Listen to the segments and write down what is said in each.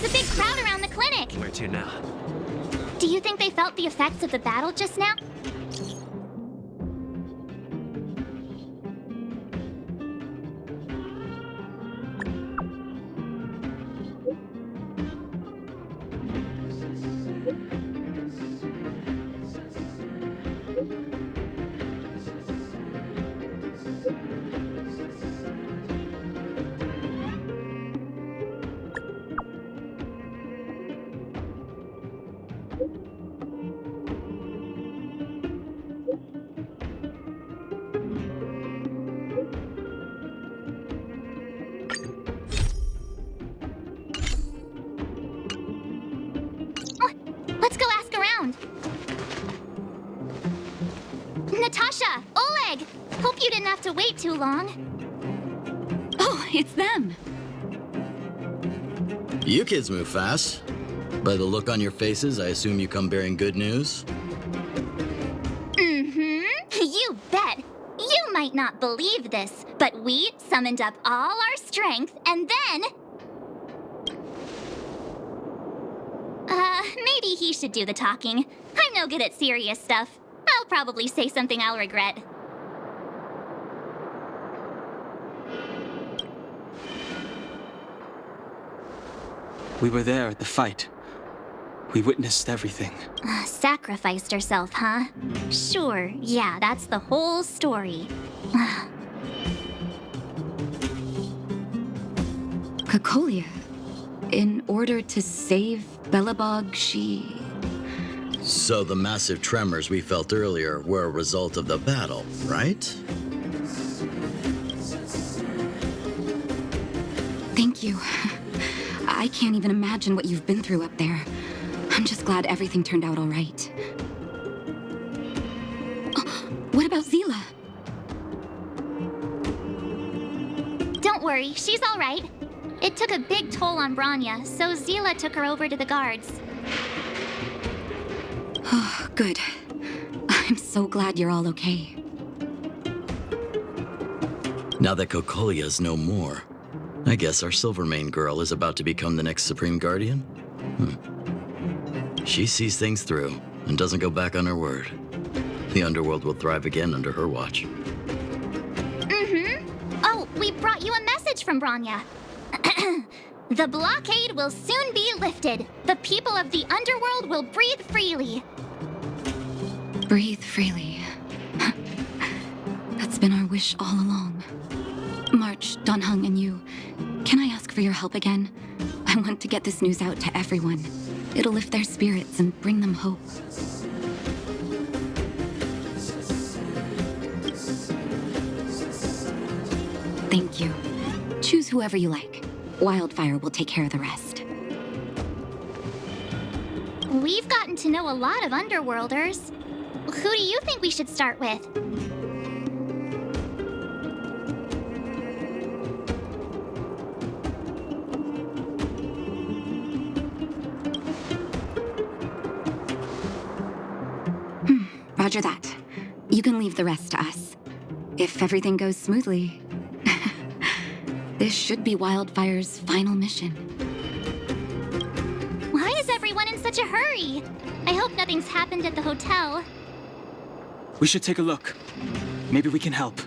There's a big crowd around the clinic. Where to now? Do you think they felt the effects of the battle just now? Let's go ask around. Natasha! Oleg! Hope you didn't have to wait too long. Oh, it's them. You kids move fast. By the look on your faces, I assume you come bearing good news? You bet. You might not believe this, but we summoned up all our strength and then... maybe he should do the talking. I'm no good at serious stuff. I'll probably say something I'll regret. We were there at the fight. We witnessed everything. Sacrificed herself, huh? Sure, yeah, that's the whole story. Kokolia. In order to save Belobog, she... So the massive tremors we felt earlier were a result of the battle, right? Thank you. I can't even imagine what you've been through up there. I'm just glad everything turned out all right. Oh, what about Zila? Don't worry, she's all right. It took a big toll on Bronya, so Zila took her over to the guards. Oh, good. I'm so glad you're all okay. Now that Kokolia's no more, I guess our Silvermane girl is about to become the next Supreme Guardian? She sees things through and doesn't go back on her word. The underworld will thrive again under her watch. Oh, we brought you a message from Bronya. The blockade will soon be lifted. The people of the underworld will breathe freely. Breathe freely. That's been our wish all along. March, Donhung, and you, can I ask for your help again? I want to get this news out to everyone. It'll lift their spirits and bring them hope. Thank you. Choose whoever you like. Wildfire will take care of the rest. We've gotten to know a lot of underworlders. Who do you think we should start with? Roger that. You can leave the rest to us. If everything goes smoothly, this should be Wildfire's final mission. Why is everyone in such a hurry? I hope nothing's happened at the hotel. We should take a look. Maybe we can help.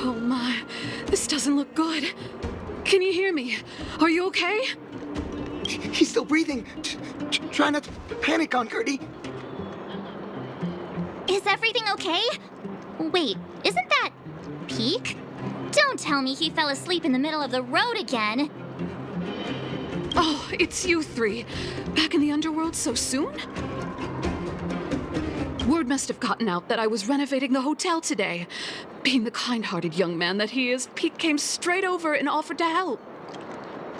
Oh my, this doesn't look good. Can you hear me? Are you okay? He's still breathing. Try not to panic on Gertie. Is everything okay? Wait, isn't that Peak? Don't tell me he fell asleep in the middle of the road again. Oh, it's you three. Back in the underworld so soon? Word must have gotten out that I was renovating the hotel today. Being the kind-hearted young man that he is, Pete came straight over and offered to help.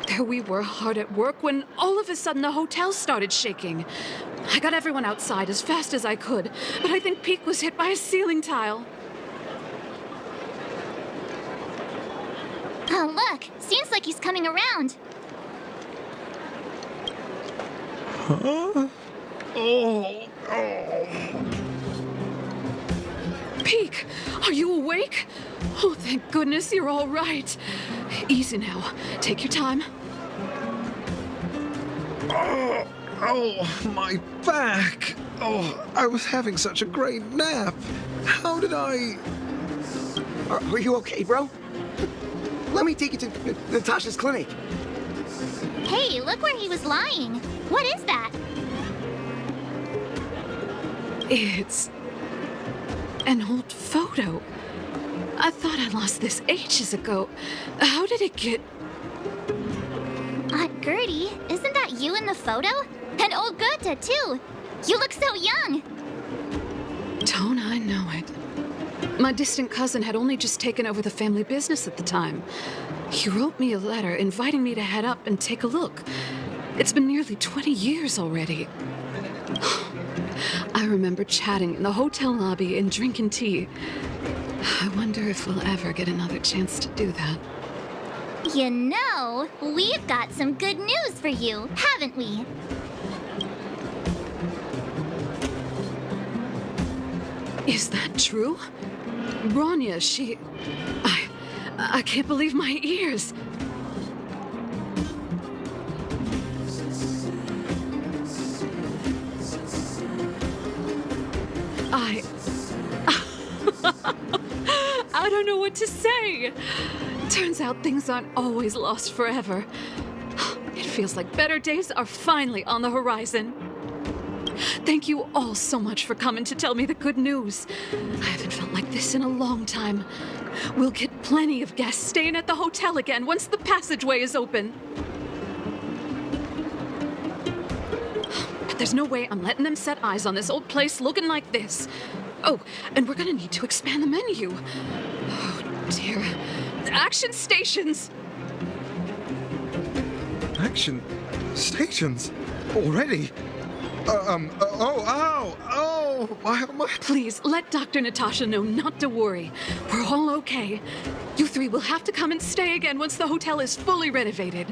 There we were, hard at work, when all of a sudden the hotel started shaking. I got everyone outside as fast as I could, but I think Pete was hit by a ceiling tile. Oh, look! Seems like he's coming around. Peek, are you awake? Oh, thank goodness you're all right. Easy now. Take your time. Oh, my back! Oh, I was having such a great nap. How did I... Are you okay, bro? Let me take you to Natasha's clinic. Hey, look where he was lying. What is that? It's an old photo. I thought I lost this ages ago. How did it get... Aunt Gertie, isn't that you in the photo? And old Goethe, too. You look so young. Don't I know it? My distant cousin had only just taken over the family business at the time. He wrote me a letter inviting me to head up and take a look. It's been nearly 20 years already. I remember chatting in the hotel lobby and drinking tea. I wonder if we'll ever get another chance to do that. You know, we've got some good news for you, haven't we? Is that true? Bronya, she... I can't believe my ears. I don't know what to say. Turns out things aren't always lost forever. It feels like better days are finally on the horizon. Thank you all so much for coming to tell me the good news. I haven't felt like this in a long time. We'll get plenty of guests staying at the hotel again once the passageway is open. But there's no way I'm letting them set eyes on this old place looking like this. Oh, and we're gonna need to expand the menu. Oh, dear. Action stations! Action stations? Already? My... Please, let Dr. Natasha know not to worry. We're all okay. You three will have to come and stay again once the hotel is fully renovated.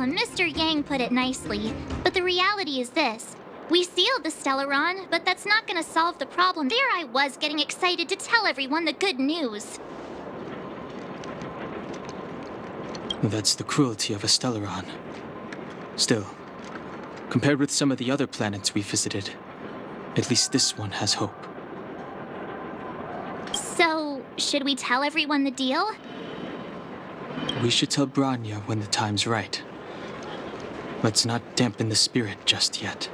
Mr. Yang put it nicely, but the reality is this. We sealed the Stellaron, but that's not gonna solve the problem. There I was getting excited to tell everyone the good news. That's the cruelty of a Stellaron. Still, compared with some of the other planets we visited, at least this one has hope. So, should we tell everyone the deal? We should tell Bronya when the time's right. Let's not dampen the spirit just yet.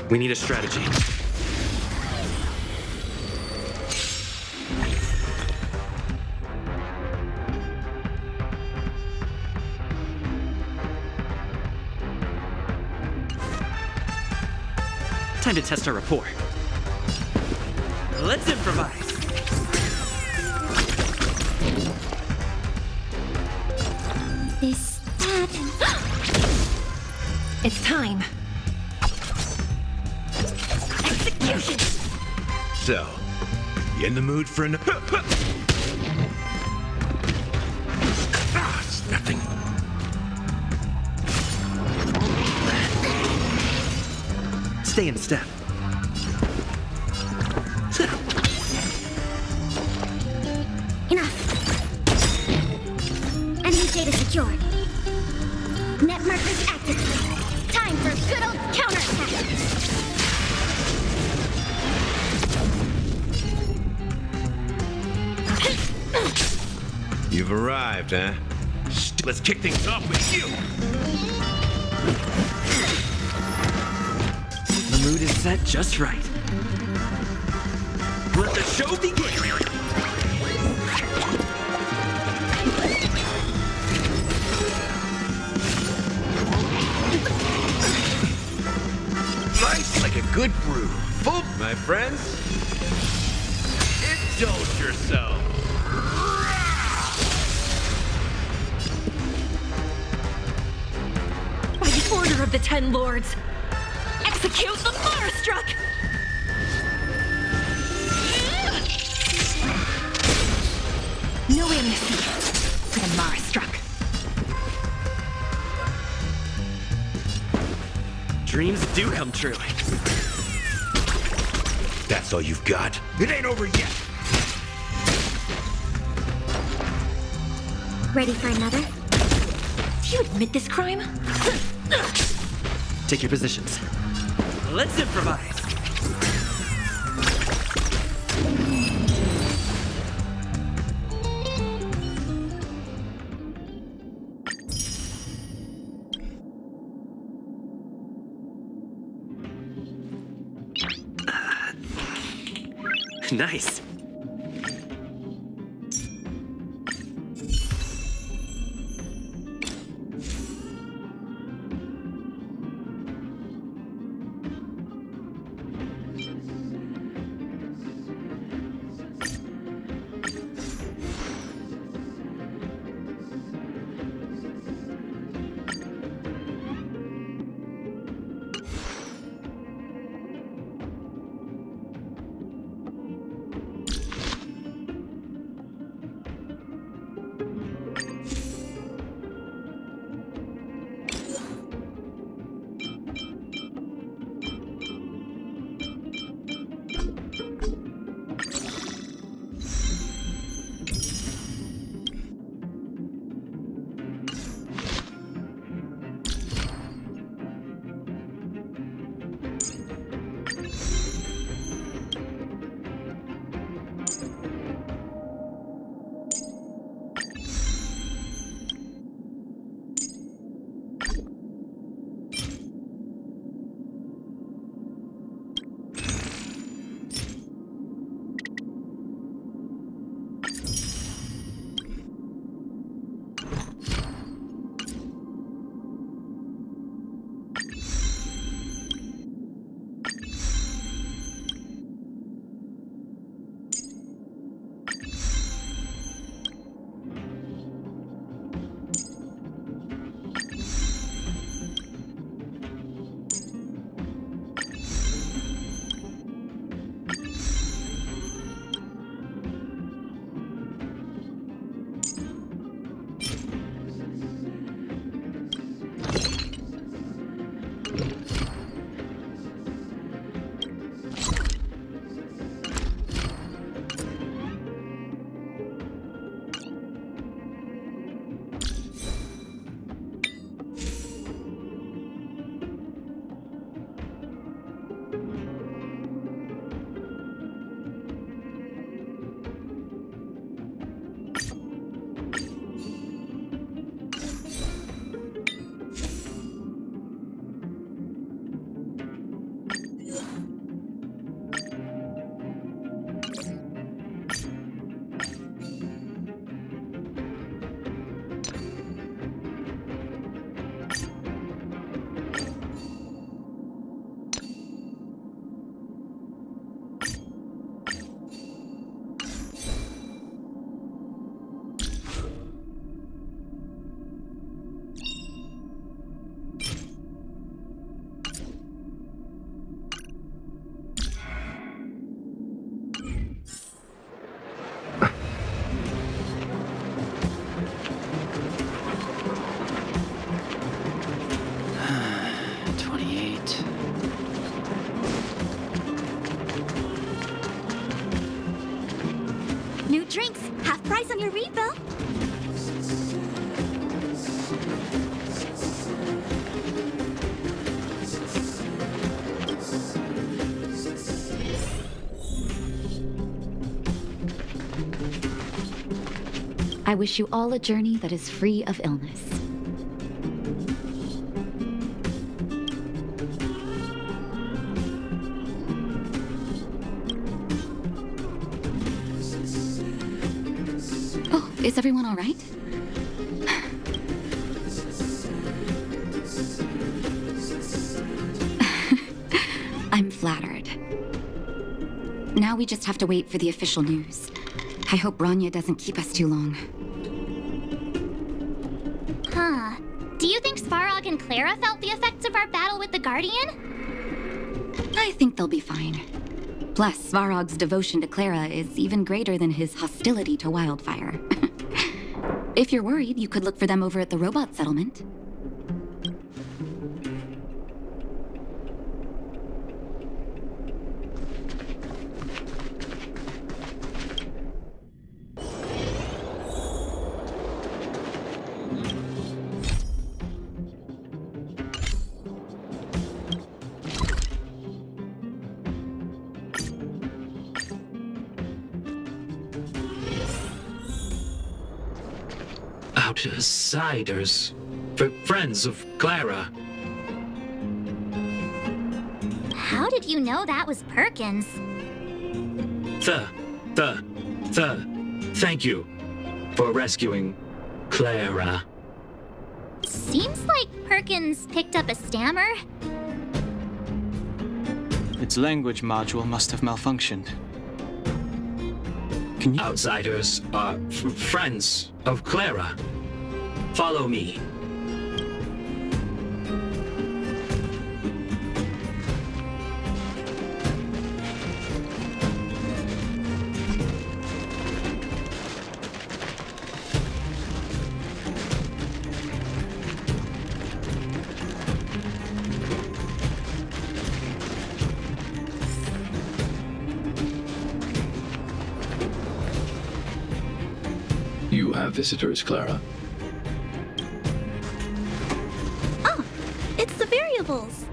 We need a strategy. Time to test our rapport. Let's improvise. Is that... It's time. Execution! So, you in the mood for an... Ah, it's nothing. Stay in step. Enough. Enemy data secured. Net markers active. Time for good old counterattack. You've arrived, huh? Let's kick things off with you! The mood is set just right. Let the show begin! Nice like a good brew. Full, my friends. Indulge yourself. By the order of the Ten Lords, execute the Motorstruck! No amnesty for the Motorstruck. Dreams do come true. That's all you've got. It ain't over yet. Ready for another? Do you admit this crime? Take your positions. Let's improvise. Nice. on your refill. I wish you all a journey that is free of illness. Oh, is everyone all right? I'm flattered. Now we just have to wait for the official news. I hope Bronya doesn't keep us too long. Huh. Do you think Svarog and Clara felt the effects of our battle with the Guardian? I think they'll be fine. Plus, Svarog's devotion to Clara is even greater than his hostility to Wildfire. If you're worried, you could look for them over at the robot settlement. Outsiders. Friends of Clara. How did you know that was Perkins? Thank you for rescuing Clara. Seems like Perkins picked up a stammer. Its language module must have malfunctioned. Can you... Outsiders are friends of Clara. Follow me. You have visitors, Clara. Oh, it's the variables.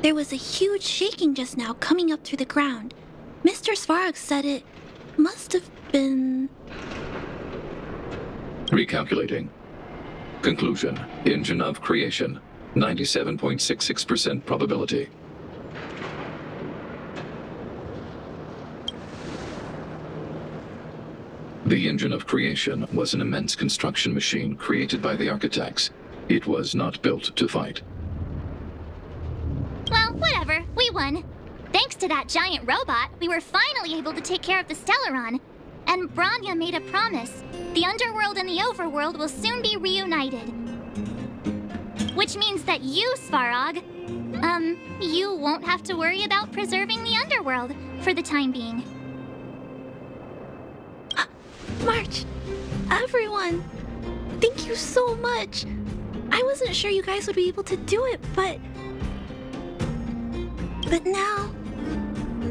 There was a huge shaking just now coming up through the ground. Mr. Svarog said it must have been... Recalculating. Conclusion. Engine of creation. 97.66% probability. The engine of creation was an immense construction machine created by the architects. It was not built to fight. Well, whatever. We won. Thanks to that giant robot, we were finally able to take care of the Stellaron. And Bronya made a promise. The underworld and the overworld will soon be reunited. Which means that you, Svarog, you won't have to worry about preserving the underworld for the time being. March, everyone, thank you so much. I wasn't sure you guys would be able to do it, but now,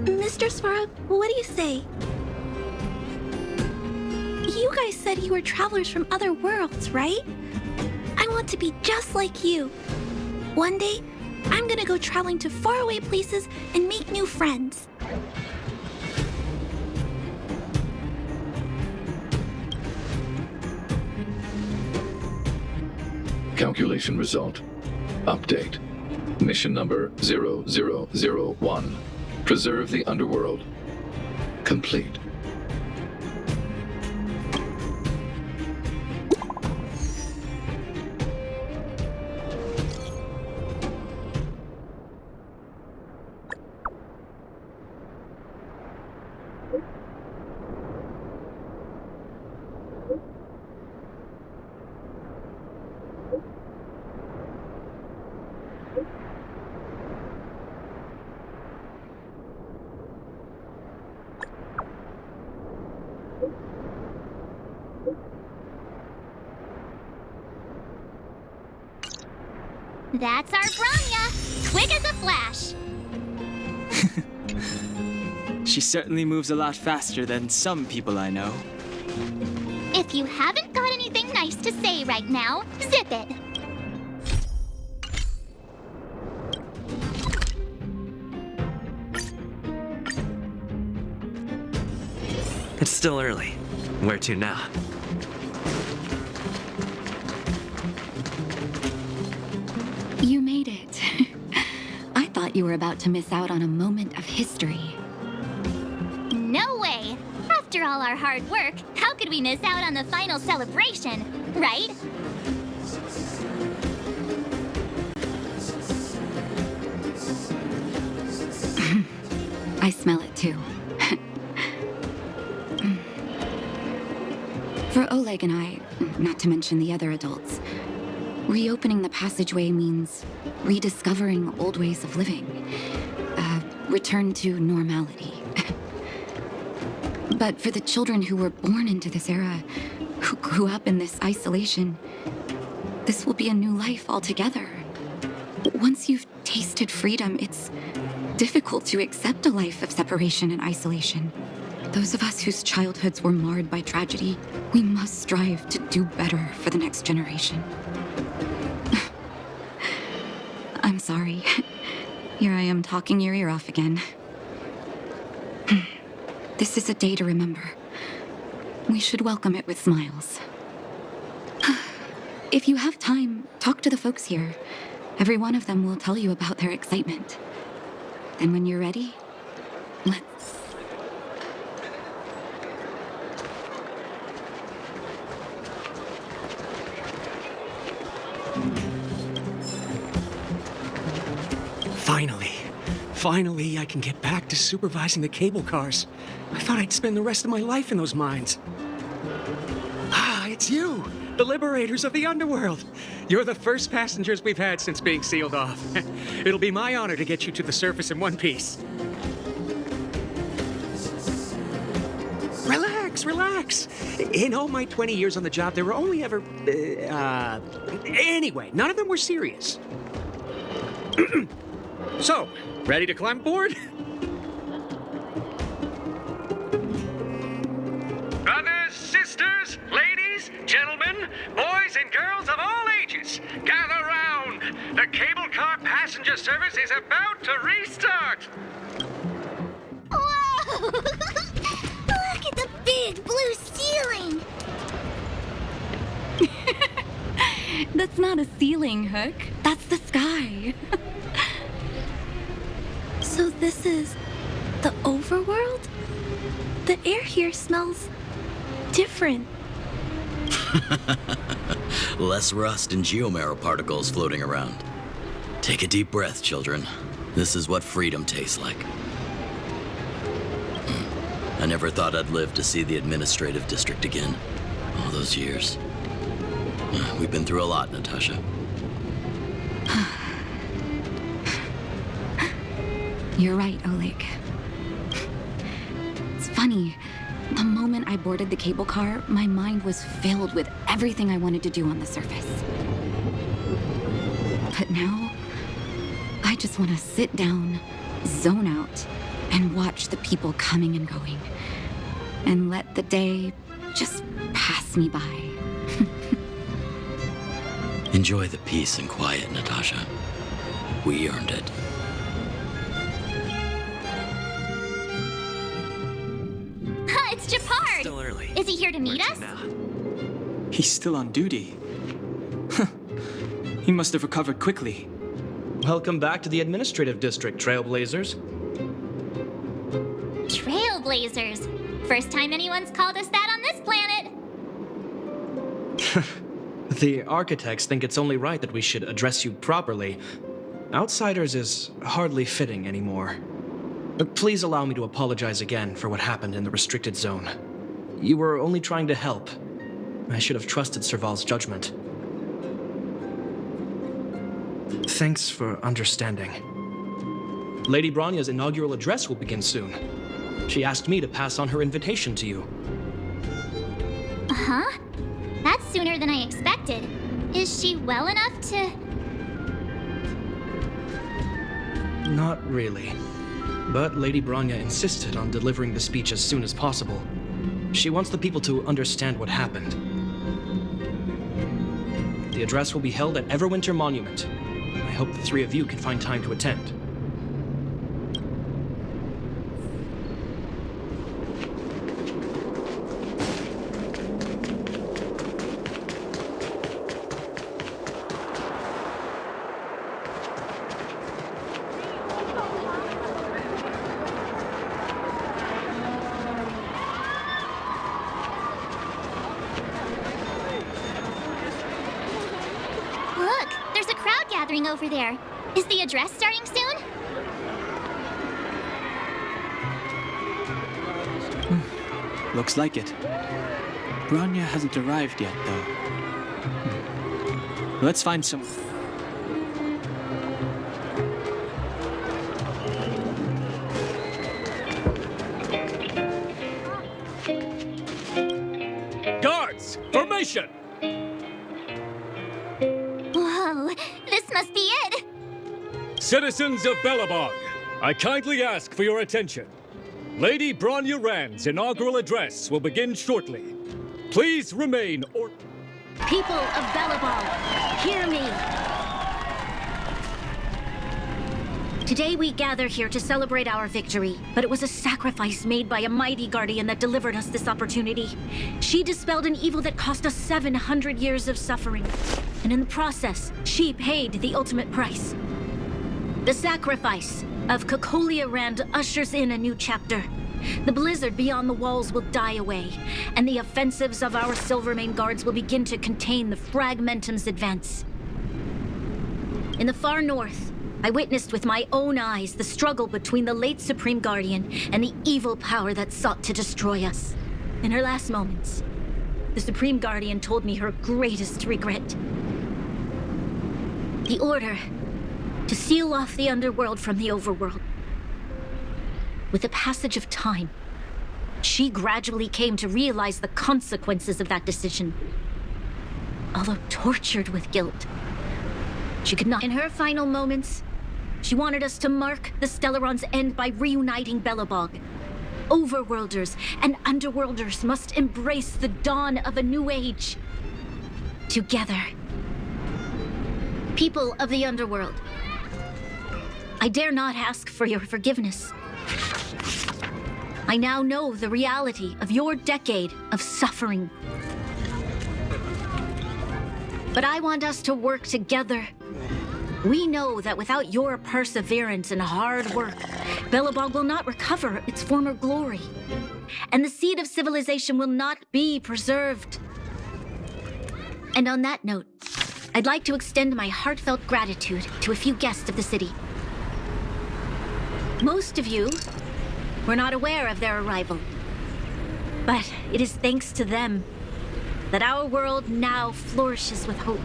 Mr. Svarog, what do you say? You guys said you were travelers from other worlds, right? I want to be just like you. One day, I'm gonna go traveling to faraway places and make new friends. Calculation result. Update. Mission number 0001. Preserve the underworld. Complete. That's our Bronya! Quick as a flash! She certainly moves a lot faster than some people I know. If you haven't got anything nice to say right now, zip it. It's still early. Where to now? You made it. I thought you were about to miss out on a moment of history. No way! After all our hard work, how could we miss out on the final celebration, right? I smell it too. For Oleg and I, not to mention the other adults, reopening the passageway means rediscovering old ways of living. Return to normality. But for the children who were born into this era, who grew up in this isolation, this will be a new life altogether. Once you've tasted freedom, it's difficult to accept a life of separation and isolation. Those of us whose childhoods were marred by tragedy, we must strive to do better for the next generation. I'm sorry. Here I am talking your ear off again. This is a day to remember. We should welcome it with smiles. If you have time, talk to the folks here. Every one of them will tell you about their excitement. Then when you're ready, let's... Finally, I can get back to supervising the cable cars. I thought I'd spend the rest of my life in those mines. Ah, it's you, the liberators of the underworld. You're the first passengers we've had since being sealed off. It'll be my honor to get you to the surface in one piece. Relax. In all my 20 years on the job, there were only ever... Anyway, none of them were serious. So, ready to climb aboard? Brothers, sisters, ladies, gentlemen, boys and girls of all ages, gather round. The cable car passenger service is about to restart. Whoa! Look at the big blue ceiling! That's not a ceiling, Hook. That's the sky. So this is the overworld? The air here smells different. Less rust and geomera particles floating around. Take a deep breath, children. This is what freedom tastes like. I never thought I'd live to see the administrative district again. All those years. We've been through a lot, Natasha. You're right, Oleg. It's funny. The moment I boarded the cable car, my mind was filled with everything I wanted to do on the surface. But now, I just want to sit down, zone out, and watch the people coming and going. And let the day just pass me by. Enjoy the peace and quiet, Natasha. We earned it. It's Japard! Still early. Is he here to meet us? He's still on duty. He must have recovered quickly. Welcome back to the administrative district, Trailblazers. Trailblazers. First time anyone's called us that on this planet. The architects think it's only right that we should address you properly. Outsiders is hardly fitting anymore. Please allow me to apologize again for what happened in the restricted zone. You were only trying to help. I should have trusted Serval's judgment. Thanks for understanding. Lady Bronya's inaugural address will begin soon. She asked me to pass on her invitation to you. Huh? That's sooner than I expected. Is she well enough to... Not really. But Lady Bronya insisted on delivering the speech as soon as possible. She wants the people to understand what happened. The address will be held at Everwinter Monument. I hope the three of you can find time to attend. Look, there's a crowd gathering over there. Is the address starting soon? Looks like it. Bronya hasn't arrived yet, though. Let's find some... Guards! Formation! Whoa, this must be it! Citizens of Belobog, I kindly ask for your attention. Lady Bronya Rand's inaugural address will begin shortly. Please remain or... People of Belobog, hear me. Today we gather here to celebrate our victory, but it was a sacrifice made by a mighty guardian that delivered us this opportunity. She dispelled an evil that cost us 700 years of suffering, and in the process, she paid the ultimate price. The sacrifice of Cocolia Rand ushers in a new chapter. The blizzard beyond the walls will die away, and the offensives of our Silvermane guards will begin to contain the Fragmentum's advance. In the far north, I witnessed with my own eyes the struggle between the late Supreme Guardian and the evil power that sought to destroy us. In her last moments, the Supreme Guardian told me her greatest regret. The order to seal off the underworld from the overworld. With the passage of time, she gradually came to realize the consequences of that decision. Although tortured with guilt, she could not. In her final moments, she wanted us to mark the Stellaron's end by reuniting Belobog. Overworlders and underworlders must embrace the dawn of a new age. Together. People of the underworld, I dare not ask for your forgiveness. I now know the reality of your decade of suffering. But I want us to work together. We know that without your perseverance and hard work, Belobog will not recover its former glory. And the seed of civilization will not be preserved. And on that note, I'd like to extend my heartfelt gratitude to a few guests of the city. Most of you were not aware of their arrival. But it is thanks to them that our world now flourishes with hope.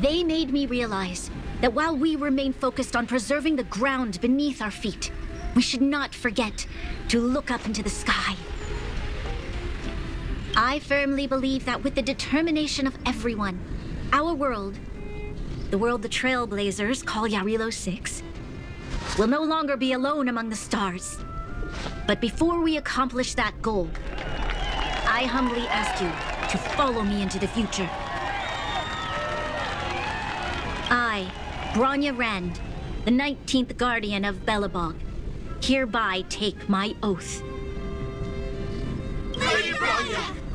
They made me realize that while we remain focused on preserving the ground beneath our feet, we should not forget to look up into the sky. I firmly believe that with the determination of everyone, our world, the world the Trailblazers call Yarilo 6, will no longer be alone among the stars. But before we accomplish that goal, I humbly ask you to follow me into the future. I, Bronya Rand, the 19th Guardian of Belobog, hereby take my oath. Lady Bronya!